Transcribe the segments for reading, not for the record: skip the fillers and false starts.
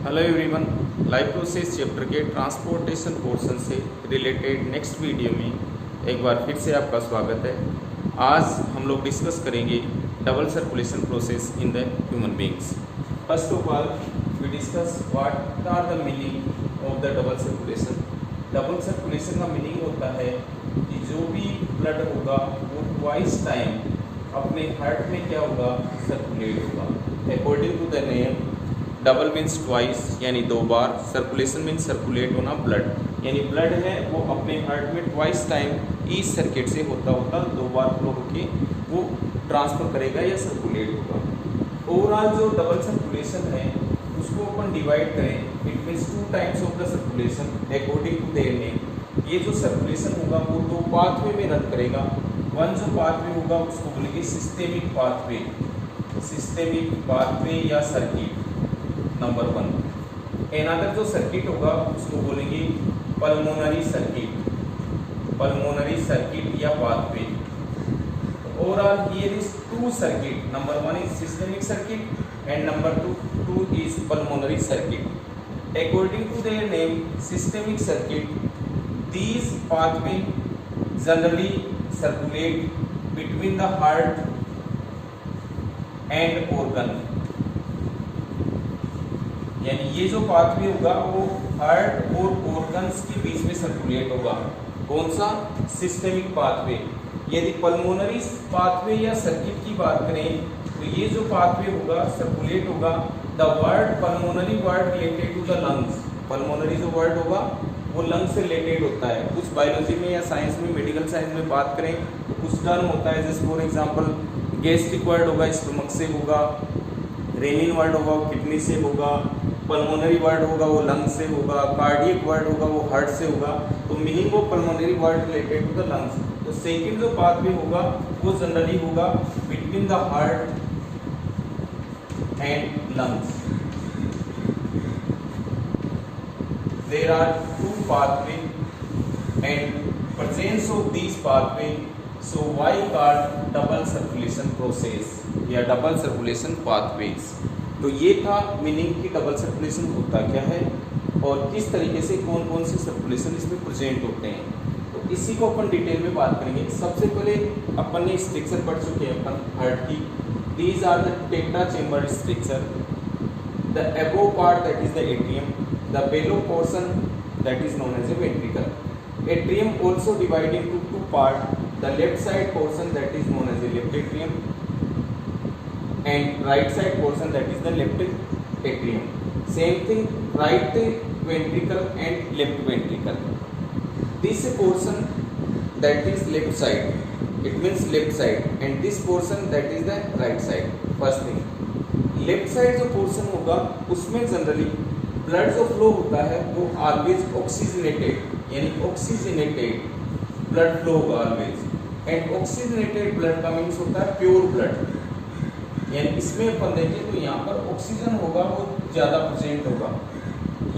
Hello everyone, life process chapter के transportation portion से related next video में एक बार फिर से आपका स्वागत है। आज हम लोग डिस्कस करेंगे double circulation process in the human beings. First of all we discuss what are the meaning of the double circulation. Double circulation का मीनिंग होता है कि जो भी ब्लड होगा वो ट्वाइस टाइम अपने हार्ट में क्या होगा, सर्कुलेट होगा। According to the name, double means twice यानी दो बार, सर्कुलेशन मीन्स सर्कुलेट होना, ब्लड यानी ब्लड है वो अपने हार्ट में ट्वाइस टाइम ईच सर्किट से होता दो बार फ्लो होके वो ट्रांसफर करेगा या सर्कुलेट होगा। ओवरऑल जो डबल सर्कुलेशन है उसको अपन डिवाइड करें, it means two times of the circulation according to their name. ये जो सर्कुलेशन होगा वो दो पाथवे में रन करेगा। वन जो पाथवे होगा उसको बोलेंगे सिस्टेमिक पाथवे, सिस्टेमिक पाथवे या सर्किट नंबर वन। अनदर जो सर्किट होगा उसको बोलेंगे पल्मोनरी सर्किट, पल्मोनरी सर्किट या pathway. Overall here is two circuit, number one is systemic circuit and number two is pulmonary circuit. According to their name systemic circuit, these pathway generally circulate between the heart and organ, यानी ये जो pathway होगा वो heart और organs के बीच में circulate होगा। कौन सा? Systemic pathway. यदि पल्मोनरी पाथवे या सर्किट की बात करें तो ये जो पाथवे होगा सर्कुलेट होगा, the word pulmonary word related to the lungs. Pulmonary जो वर्ड होगा वो लंग्स से रिलेटेड होता है। कुछ बायोलॉजी में या साइंस में, मेडिकल साइंस में बात करें तो कुछ टर्म होता है, जैसे फॉर एग्जांपल गैस्ट्रिक वर्ड होगा स्टमक से होगा, रेनिन वर्ड होगा वो किडनी से होगा, पल्मोनरी वर्ड होगा वो लंग से होगा, कार्डियक वर्ड होगा वो हार्ट से होगा। तो meaning of pulmonary word related to the lungs. तो सेकंड जो पाथवे होगा वो जनरली होगा between the heart and lungs. There are two pathway and presence of these pathway, so why called double circulation process या double circulation pathways. तो ये था meaning की डबल सर्कुलेशन होता क्या है और किस तरीके से कौन कौन से सर्कुलेशन इसमें प्रेजेंट होते हैं। तो इसी को अपन डिटेल में बात करेंगे। सबसे पहले अपन ने स्ट्रक्चर पढ़ चुके हैं अपन हार्ट की। These are the tetra chamber structure, the above part that is the atrium, the below portion that is known as a ventricle. Atrium also divided into two parts, the left side portion that is known as the left atrium and right side portion that is the left atrium. Same thing, right ventricle and left ventricle. This portion that is left side, it means left side, and this portion that is the right side. First thing, left side जो portion होगा उसमें generally blood जो flow होता है वो always oxygenated यानी oxygenated blood flow होगा always. And oxygenated blood का मीन्स होता है प्योर ब्लड, यानी इसमें अपन देखें तो यहाँ पर ऑक्सीजन होगा वो ज़्यादा प्रेजेंट होगा।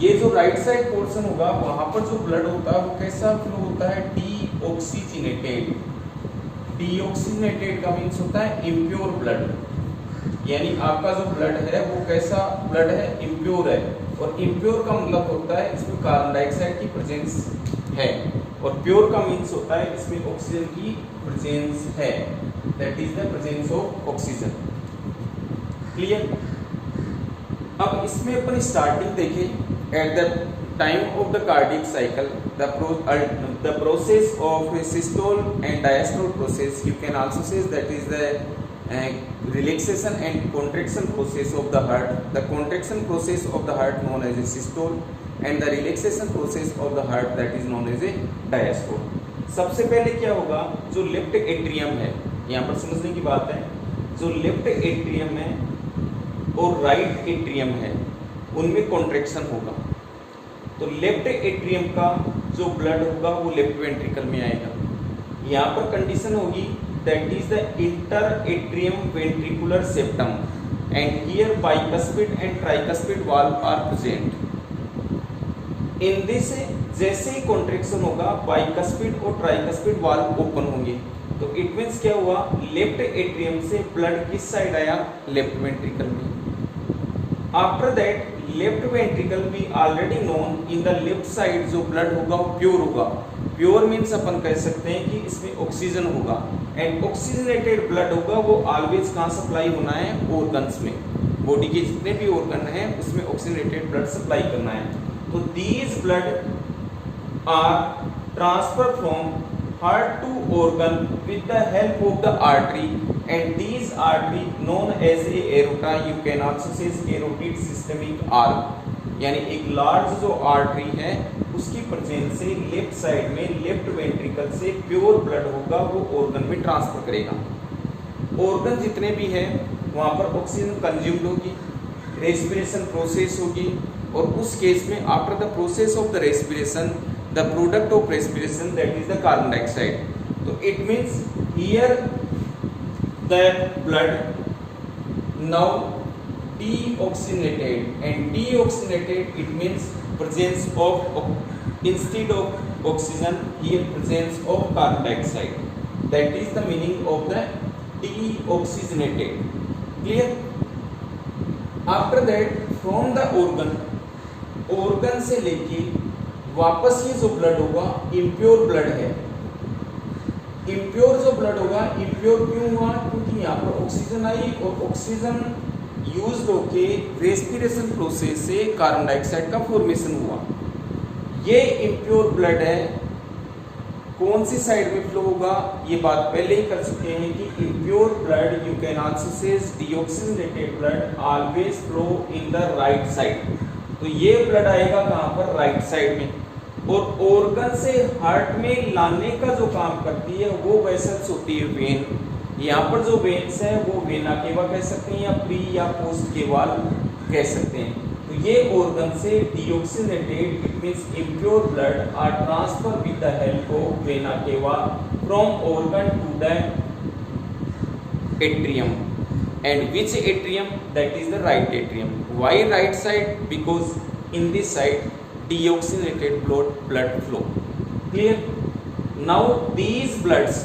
ये जो राइट साइड पोर्शन होगा वहाँ पर जो ब्लड होता है वो कैसा फ्लो होता है? डीऑक्सीजनेटेड। डीऑक्सीजनेटेड का मीन्स होता है इम्प्योर ब्लड, यानी आपका जो ब्लड है वो कैसा ब्लड है? इम्प्योर है। और इम्प्योर का मतलब होता है इसमें कार्बन डाइऑक्साइड की प्रेजेंस है, और प्योर का मीन्स होता है इसमें ऑक्सीजन की प्रेजेंस है, that is the presence of oxygen. Clear? अब इसमें अपन स्टार्टिंग देखें, at the time of the cardiac cycle the process of systole and diastole process, you can also say that is the relaxation and contraction process of the heart. The contraction process of the heart known as a systole and the relaxation process of the heart that is known as a diastole. सबसे पहले क्या होगा, जो left atrium है, यहाँ पर समझने की बात है, जो लेफ्ट एट्रियम है और राइट एट्रियम है उनमें कॉन्ट्रैक्शन होगा। तो लेफ्ट एट्रियम का जो ब्लड होगा वो लेफ्ट वेंट्रिकल में आएगा। यहाँ पर कंडीशन होगी that is the interatrium ventricular septum and here bicuspid and tricuspid valve are present. In this जैसे ही कॉन्ट्रैक्शन होगा बाइकस्पिड और ट्राइकस्पिड वाल्व ओपन होंगे। तो इट मीन्स क्या हुआ, लेफ्ट एट्रियम से ब्लड किस साइड आया? लेफ्ट वेंट्रिकल में। आफ्टर दैट लेफ्ट वेंट्रिकल भी already known in the left side जो ब्लड होगा वो प्योर होगा। प्योर मीन्स अपन कह सकते हैं कि इसमें ऑक्सीजन होगा एंड ऑक्सीजनेटेड ब्लड होगा वो ऑलवेज कहाँ सप्लाई होना है, ऑर्गन्स में। बॉडी के जितने भी ऑर्गन हैं उसमें ऑक्सीजनेटेड ब्लड सप्लाई करना है। तो these blood are transfer from heart to organ with the help of the artery and these artery known as a aorta, you can also say carotid systemic arc। यानी एक large जो artery है उसकी presence से left side में left ventricle से pure blood होगा वो ऑर्गन में ट्रांसफर करेगा। ऑर्गन जितने भी हैं वहाँ पर ऑक्सीजन कंज्यूम्ड होगी, रेस्पिरेशन प्रोसेस होगी और उस केस में after the process of the respiration the product of respiration that is the carbon dioxide। so it means here the blood now deoxygenated and deoxygenated it means presence of instead of oxygen here presence of carbon dioxide, that is the meaning of the deoxygenated। clear? after that from the organ से लेके वापस ये जो blood होगा impure blood है। Impure जो blood होगा impure क्यों हुआ, क्योंकि यहाँ पर ऑक्सीजन आई और ऑक्सीजन यूज होके रेस्पिरेशन प्रोसेस से कार्बन डाइऑक्साइड का फॉर्मेशन हुआ। ये इम्प्योर ब्लड है कौन सी साइड में फ्लो होगा, ये बात पहले ही कर चुके हैं कि impure blood you can also say deoxygenated blood always flow in the right side. तो ये ब्लड आएगा कहाँ पर, राइट साइड में। और ऑर्गन से हार्ट में लाने का जो काम करती है वो वेसल्स होती है वेन। यहाँ पर जो वेन्स है वो वेना केवा कह सकते हैं या प्री या पोस्ट केवाल कह सकते हैं। तो ये ऑर्गन से deoxygenated it means impure blood are transfer with the help of vena cava from organ to the atrium. And which atrium? That is the right atrium. Why right side? Because in this side deoxygenated blood flow. Clear? Now these bloods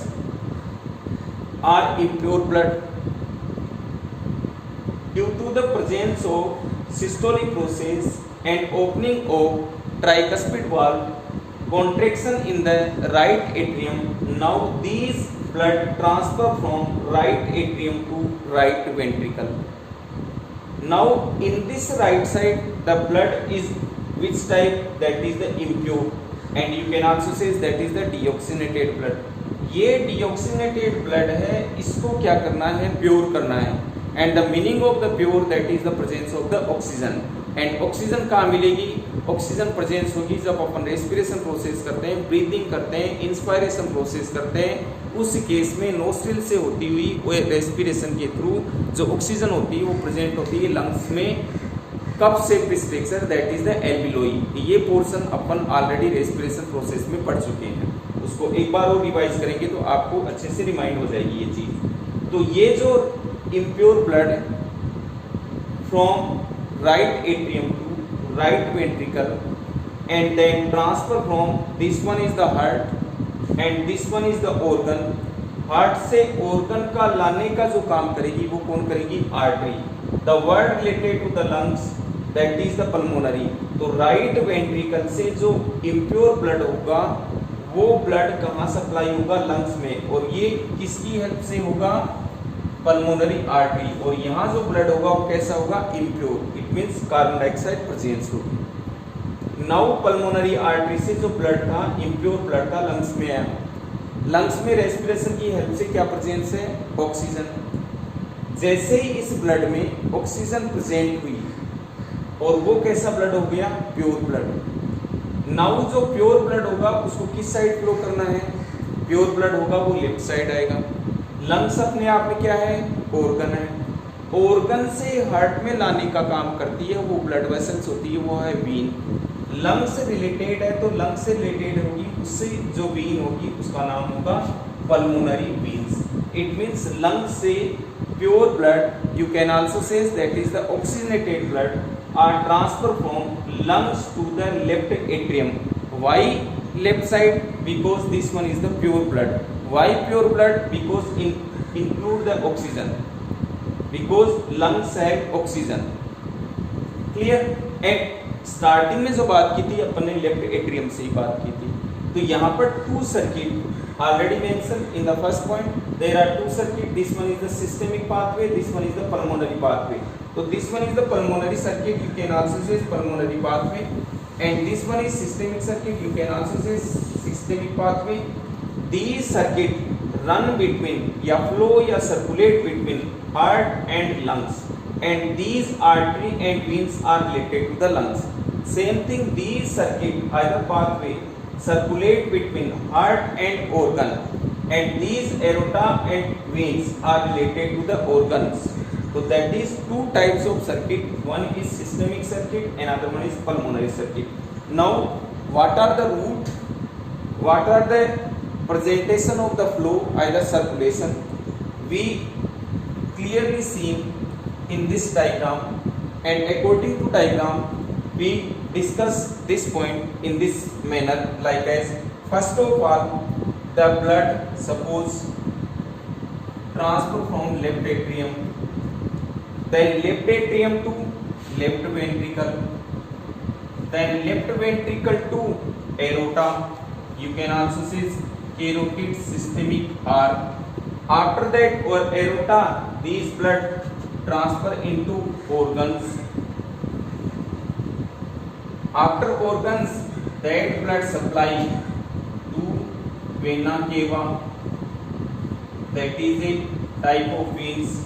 are impure blood due to the presence of systolic process and opening of tricuspid valve, contraction in the right atrium. Now these blood transfer from right atrium to right ventricle। now in this right side the blood is which type, that is the impure and you can also say that is the deoxygenated blood। ये deoxygenated blood है, इसको क्या करना है, pure करना है। and the meaning of the pure that is the presence of the oxygen। And oxygen कहाँ मिलेगी, ऑक्सीजन प्रेजेंस होगी जब अपन रेस्पिरेशन प्रोसेस करते हैं, ब्रीदिंग करते हैं, इंस्पायरेशन प्रोसेस करते हैं। उस केस में नोस्ट्रिल से होती हुई वो रेस्पिरेशन के थ्रू जो ऑक्सीजन होती है वो प्रेजेंट होती है लंग्स में। कब से structure that is the alveoli. ये पोर्शन अपन ऑलरेडी रेस्पिरेशन प्रोसेस में पढ़ चुके हैं, उसको एक बार और रिवाइज करेंगे तो आपको अच्छे से रिमाइंड हो जाएगी ये चीज़। तो ये जो impure blood from right atrium to right ventricle and then transfer from this one is the heart and this one is the organ। Heart से organ का लाने का जो काम करेगी वो कौन करेगी, artery. the word related to the lungs that is the pulmonary। तो right ventricle से जो impure blood होगा वो blood कहाँ सप्लाई होगा, लंग्स में। और ये किसकी हेल्प से होगा, पल्मोनरी आर्टरी। और यहाँ जो ब्लड होगा वो कैसा होगा, impure, it means carbon dioxide presence होगी। नाउ पल्मोनरी आर्टरी से जो ब्लड था, इम्प्योर ब्लड था, लंग्स में आया। लंग्स में रेस्पिरेशन की हेल्प से क्या प्रेजेंस है, ऑक्सीजन। जैसे ही इस ब्लड में ऑक्सीजन प्रेजेंट हुई और वो कैसा ब्लड हो गया, प्योर ब्लड। नाउ जो प्योर ब्लड होगा उसको किस साइड फ्लो करना है, प्योर ब्लड होगा वो लेफ्ट साइड आएगा। लंग्स अपने आप में क्या है, ऑर्गन है। ऑर्गन से हार्ट में लाने का काम करती है वो ब्लड वेसल्स होती है, वो है वीन। लंग्स से रिलेटेड है तो लंग्स से रिलेटेड होगी, उससे जो वीन होगी उसका नाम होगा pulmonary veins. It means lungs से pure blood, you can also say that is the oxygenated blood are transfer from lungs to the left atrium. Why left side, because this one is the pure blood. Why pure blood? Because include the oxygen, because lungs have oxygen। Clear. And starting में जो बात की थी अपन ने left atrium से ही बात की थी, तो यहाँ पर two circuit already mention in the first point, there are two circuit, this one is the systemic pathway, this one is the pulmonary pathway. तो this one is the pulmonary circuit, you can also say pulmonary pathway, and this one is systemic circuit, you can also say systemic pathway. These circuit run between या flow या circulate between heart and lungs, and these artery and veins are related to the lungs. Same thing, these circuit either pathway circulate between heart and organ, and these aorta and veins are related to the organs. So that is two types of circuit, one is systemic circuit, another one is pulmonary circuit. Now what are the root, what are the presentation of the flow, either circulation, we clearly seen in this diagram, and according to diagram we discuss this point in this manner, like as first of all the blood suppose transfer from left atrium, then left atrium to left ventricle, then left ventricle to aorta, you can also say carotid systemic arc. After that or aorta, these blood transfer into organs. After organs, that blood supply to vena cava, that is a type of veins.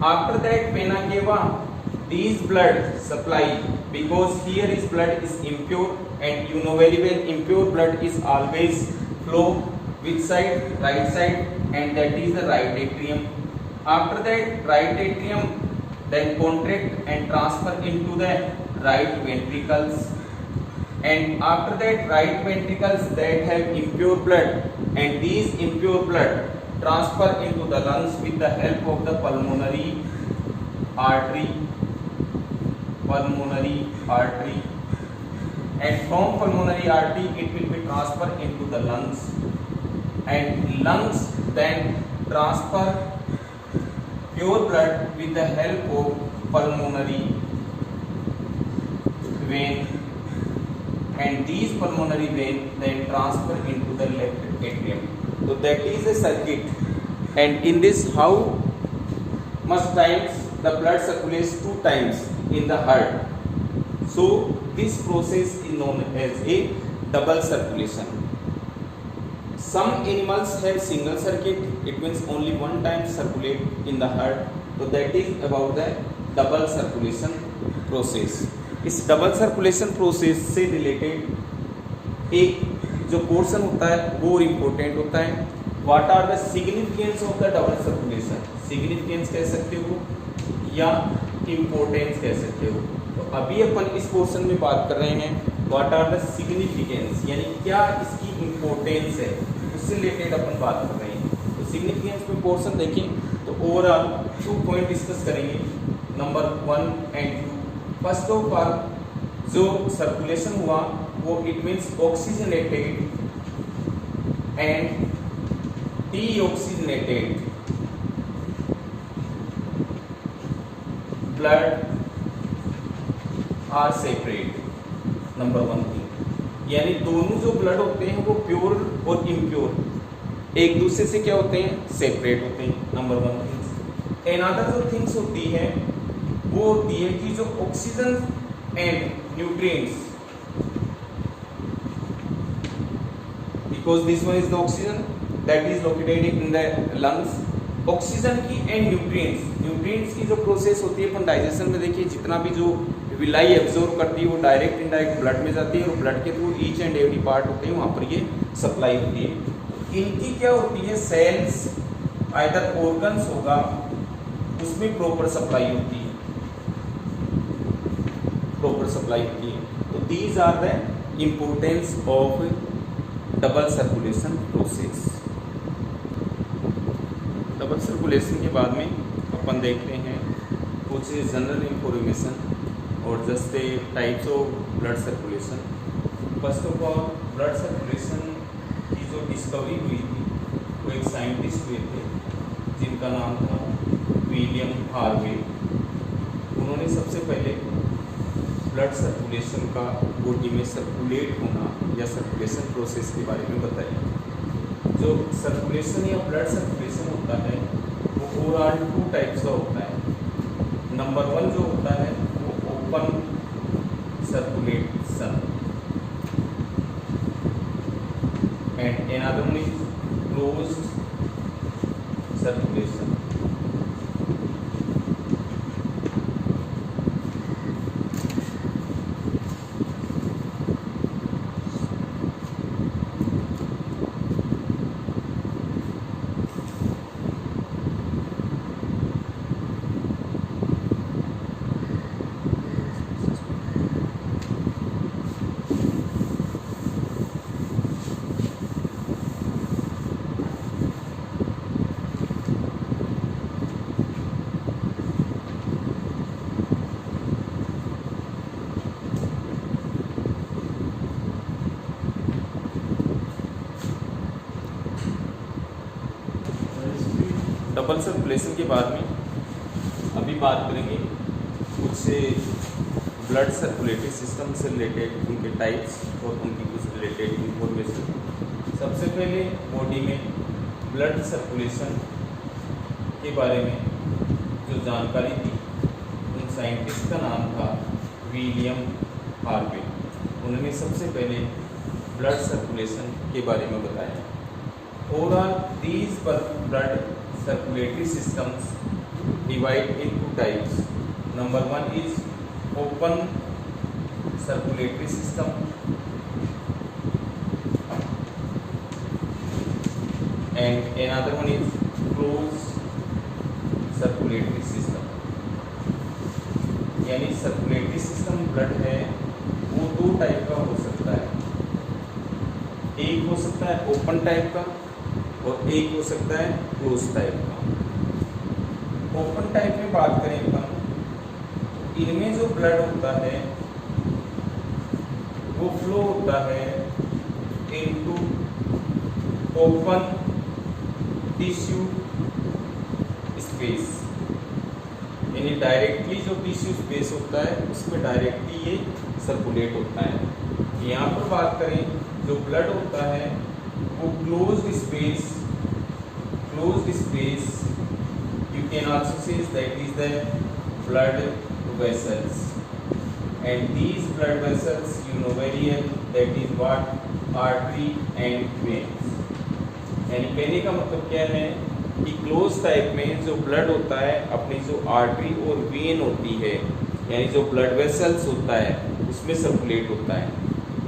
After that vena cava, these blood supply, because here is blood is impure, and you know very well impure blood is always flow which side, right side, and that is the right atrium. After that right atrium then contract and transfer into the right ventricles, and after that right ventricles that have impure blood, and these impure blood transfer into the lungs with the help of the pulmonary artery, and from pulmonary artery it will be transferred into the lungs, and lungs then transfer pure blood with the help of pulmonary vein, and these pulmonary vein then transfer into the left atrium. So that is a circuit, and in this how much times the blood circulates? 2 times in the heart. So this process is known as a double circulation. Some animals have single circuit, it means only one time circulate in the heart. So that is about the double circulation process. इस double circulation process से related एक जो portion होता है वो important होता है. What are the significance of the double circulation? Significance कह सकते हो या इम्पोर्टेंस कह सकते हो. तो अभी अपन इस पोर्शन में बात कर रहे हैं व्हाट आर द सिग्निफिकेंस, यानी क्या इसकी इम्पोर्टेंस है, उससे रिलेटेड अपन बात कर रहे हैं. तो सिग्निफिकेंस में पोर्शन देखें तो ओवरऑल 2 पॉइंट डिस्कस करेंगे, number 1 and 2. First of all जो सर्कुलेशन हुआ वो it means oxygenated and deoxygenated blood are separate. Number 1 thing, यानी दोनों जो ब्लड होते हैं वो प्योर और इम्प्योर एक दूसरे से क्या होते हैं? सेपरेट होते हैं. Number 1 things. एनादर जो थिंग्स होती है वो होती है कि जो oxygen and nutrients, because this one is the oxygen that is located in the lungs. Oxygen की एंड न्यूट्रिएंट्स की जो प्रोसेस होती है अपन डाइजेशन में देखिए, जितना भी जो विलाई एब्जॉर्ब करती है वो डायरेक्ट इनडायरेक्ट ब्लड में जाती है और ब्लड के through each and every part होते हैं वहाँ पर ये सप्लाई होती है. इनकी क्या होती है? सेल्स आइदर ऑर्गन्स होगा उसमें प्रॉपर सप्लाई होती है, प्रॉपर सप्लाई होती है. तो these are the importance of double circulation process. Double circulation के बाद में अपन देखते हैं कुछ जनरल इंफॉर्मेशन और just types of blood circulation. First of all blood circulation की जो डिस्कवरी हुई थी वो एक साइंटिस्ट हुए थे जिनका नाम था विलियम हार्वे. उन्होंने सबसे पहले ब्लड सर्कुलेशन का बॉडी में सर्कुलेट होना या सर्कुलेशन प्रोसेस के बारे में बताइए। जो सर्कुलेशन या ब्लड सर्कुलेशन होता है वो ओवरऑल 2 टाइप्स का होता है। नंबर 1 जो होता है वो open circulation and another one is closed circulation. Double circulation के बाद में अभी बात करेंगे कुछ ब्लड सर्कुलेटरी सिस्टम से रिलेटेड उनके टाइप्स और उनकी कुछ रिलेटेड इंफॉर्मेशन। सबसे पहले बॉडी में ब्लड सर्कुलेशन के बारे में जो जानकारी थी उन साइंटिस्ट का नाम था विलियम हार्वे। उन्होंने सबसे पहले ब्लड सर्कुलेशन के बारे में बताया। Overall these blood circulatory systems divide into types. Number 1 is open circulatory system and another one is closed circulatory system। यानी सर्कुलेटरी सिस्टम ब्लड है वो 2 टाइप का हो सकता है। एक हो सकता है ओपन टाइप का और एक हो सकता है क्लोज टाइप का। ओपन टाइप में बात करें हम, इनमें जो ब्लड होता है वो फ्लो होता है इनटू ओपन टिश्यू स्पेस। यानी डायरेक्टली जो टिश्यू स्पेस होता है उसमें डायरेक्टली ये सर्कुलेट होता है। यहाँ पर बात करें जो ब्लड होता है वो closed space you can also say that is the blood vessels and these blood vessels you know very well that is what artery and veins। यानी कहने का मतलब क्या है कि क्लोज टाइप में जो ब्लड होता है अपनी जो आर्टरी और वेन होती है यानी जो ब्लड वेसल्स होता है उसमें सर्कुलेट होता है।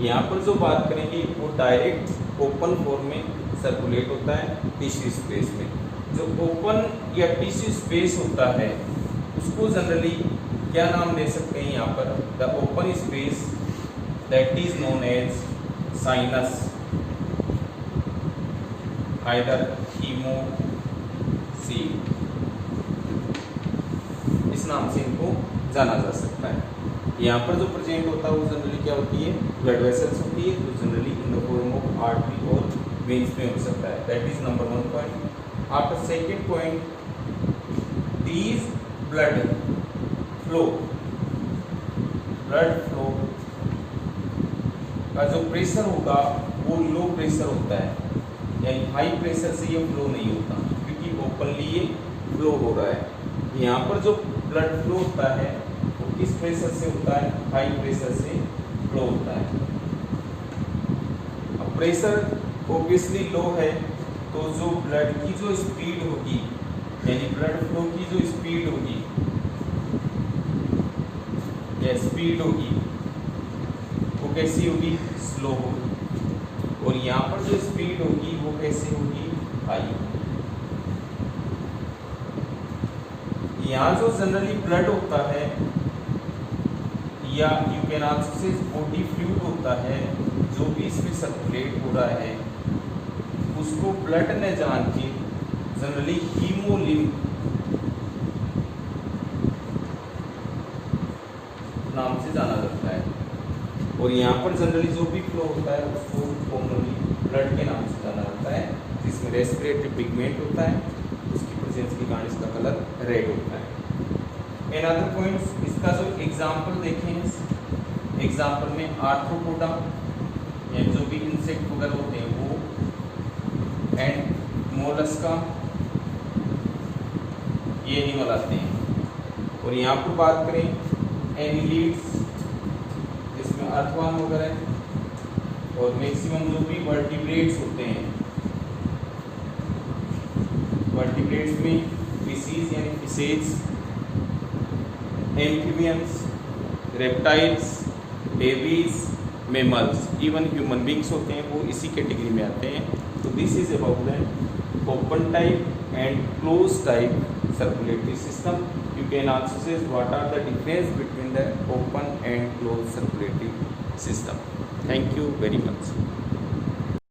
यहाँ पर जो बात करेंगे वो डायरेक्ट ओपन फॉर्म में सर्कुलेट होता है टिश्यू स्पेस में। जो ओपन या टिश्यू स्पेस होता है उसको जनरली क्या नाम दे सकते हैं यहाँ पर, the open space that is known as sinus either hemocoel, इस नाम से इनको जाना जा सकता है। यहाँ पर जो प्रेजेंट होता है वो जनरली क्या होती है, ब्लड वेसल्स होती है जो generally in the form of artery और वेन्स में हो सकता है। That is number 1 point. After second point, these blood flow का जो प्रेशर होगा वो लो प्रेशर होता है, यानी हाई प्रेशर से ये फ्लो नहीं होता क्योंकि ओपनली ये फ्लो हो रहा है। यहाँ पर जो ब्लड फ्लो होता है वो किस प्रेशर से होता है, हाई प्रेशर से फ्लो होता है। अब प्रेशर ऑब्वियसली लो है तो जो ब्लड की जो स्पीड होगी यानी ब्लड फ्लो की जो स्पीड होगी या स्पीड होगी वो कैसी होगी, स्लो होगी। और यहाँ पर जो स्पीड होगी वो कैसे होगी, हाई। यहाँ जो जनरली ब्लड होता है या यू कैन आल्सो से बॉडी फ्लूइड होता है जो भी इसमें सर्कुलेट हो रहा है उसको ब्लड ने जान के जनरली हीमोलिम्फ नाम से जाना जाता है। और यहाँ पर जनरली जो भी फ्लो होता है उसको कॉमनली ब्लड के नाम से जाना जाता है, जिसमें रेस्पिरेटरी पिगमेंट होता है, उसकी प्रेजेंस के कारण इसका कलर रेड होता है। एनअदर पॉइंट्स, इसका जो एग्जाम्पल देखें एग्जाम्पल में आर्थ्रोपोडा या जो भी इंसेक्ट वगैरह होते हैं वो, एंड मोलस्का, ये एनिमल आते हैं। और यहाँ पर बात करें एनिलीड्स, जिसमें अर्थवान वगैरह है, और मैक्सिमम जो भी वर्टिब्रेट्स होते हैं, वर्टिब्रेट्स में फिशीज यानी fishes, amphibians, reptiles, babies, mammals, even human beings होते हैं वो इसी कैटेगरी में आते हैं। तो this is about the open type and close type circulatory system. You can also say what are the difference between the open and closed circulatory system. Thank you very much.